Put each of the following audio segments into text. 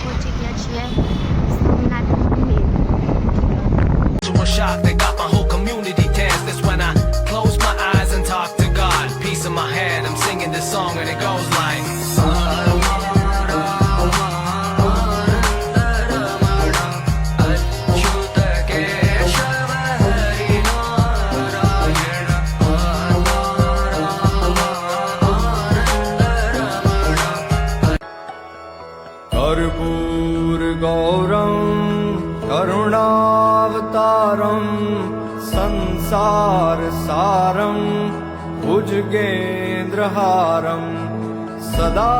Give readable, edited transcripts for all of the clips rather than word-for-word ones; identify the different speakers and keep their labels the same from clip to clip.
Speaker 1: પહોંચી ગયા છીએ સોમનાથ મંદિર.
Speaker 2: To a shock that got my whole community tense. That's when I close my eyes and talk to God. Peace in my head, I'm singing this song and it goes like.
Speaker 3: कर्पूर गौरम करुणावतारम संसार सारम भुजगेन्द्रहारम सदा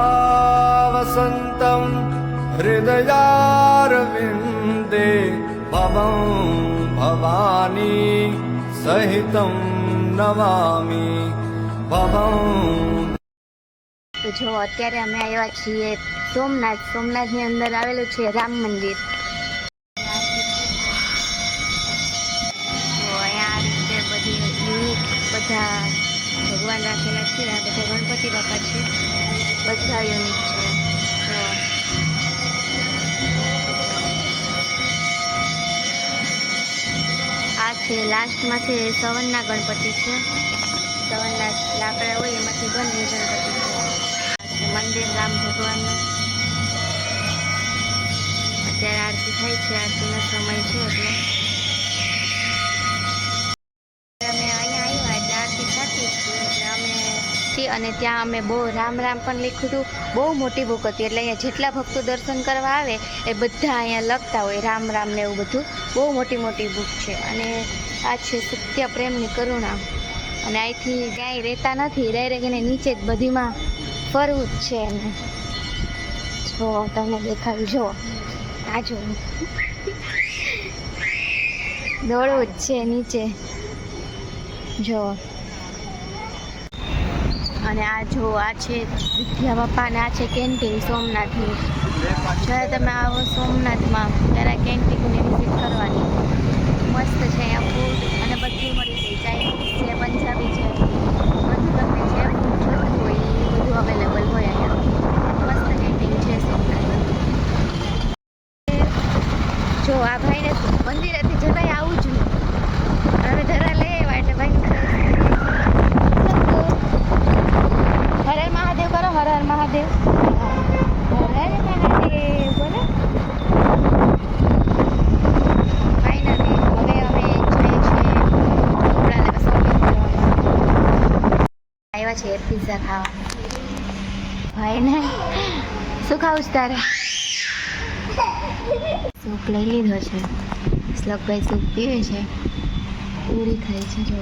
Speaker 3: वसंतम हृदयारविंदे भवं भवानी सहितं नमामि भवं.
Speaker 1: તો જો અત્યારે અમે આવ્યા છીએ સોમનાથ. સોમનાથની અંદર આવેલું છે રામ મંદિર. તો અહીંયા આ રીતે બધી યુનિક બધા ભગવાન રાખેલા છે. આ બધા ગણપતિ બાપા છે, બધા યુનિક છે. તો આ છે લાસ્ટમાં છે સવનના ગણપતિ છે. સવનના લાકડા હોય એમાંથી બને ગણપતિ છે. મંદિર રામ ભગવાનનું. અત્યારે આરતી થાય છે, આરતીનો સમય છે એટલે અમે અહીંયા આવ્યા એટલે આરતી થતી હતી એટલે અમે અને ત્યાં અમે બહુ રામ રામ પણ લખ્યું હતું. બહુ મોટી બુક હતી એટલે અહીંયા જેટલા ભક્તો દર્શન કરવા આવે એ બધા અહીંયા લખતા હોય રામ રામ ને એવું બધું. બહુ મોટી મોટી બુક છે. અને આ છે સત્ય પ્રેમની કરુણા. અને અહીંથી ક્યાંય રહેતા નથી, ડાયરેક્ટ એને નીચે જ બધીમાં ફરવું જ છે. એને જો તમને દેખાડું, જો આ જો દોડવું જ છે નીચે જો. અને આ જો આ છે વિદ્યા બાપા અને આ છે કેન્ટીન સોમનાથની. જ્યારે તમે આવો સોમનાથમાં ત્યારે આ કેન્ટીનની વિઝિટ કરવાની. મસ્ત છે અહીંયા ફૂડ અને બધું મળી જાય. ચાઇનીઝ છે, પંજાબી છે, બધું તમને જે ફૂડ જોતું હોય એ બધું અવેલેબલ હોય અહીંયા. મસ્ત કેન્ટીન છે સોમનાથ. જો આ ભાઈને મંદિરેથી જરાય આવું જ નહીં. હવે ધરા લઈ આવ્યા એટલે ભાઈ હર હર મહાદેવ કરો. હર હર મહાદેવ, હર હર મહાદેવ બોલો. ફાઇનલી હવે અમે જઈએ છીએ કપડાને શોપિંગ કરવામાં. આવ્યા છે પિઝા ખાવા. ભાઈ ને શું ખાવું છે તારે? સૂપ લઈ લીધો છે. શ્લોકભાઈ સૂપ પીવે છે. પૂરી ખાઈ છે જો.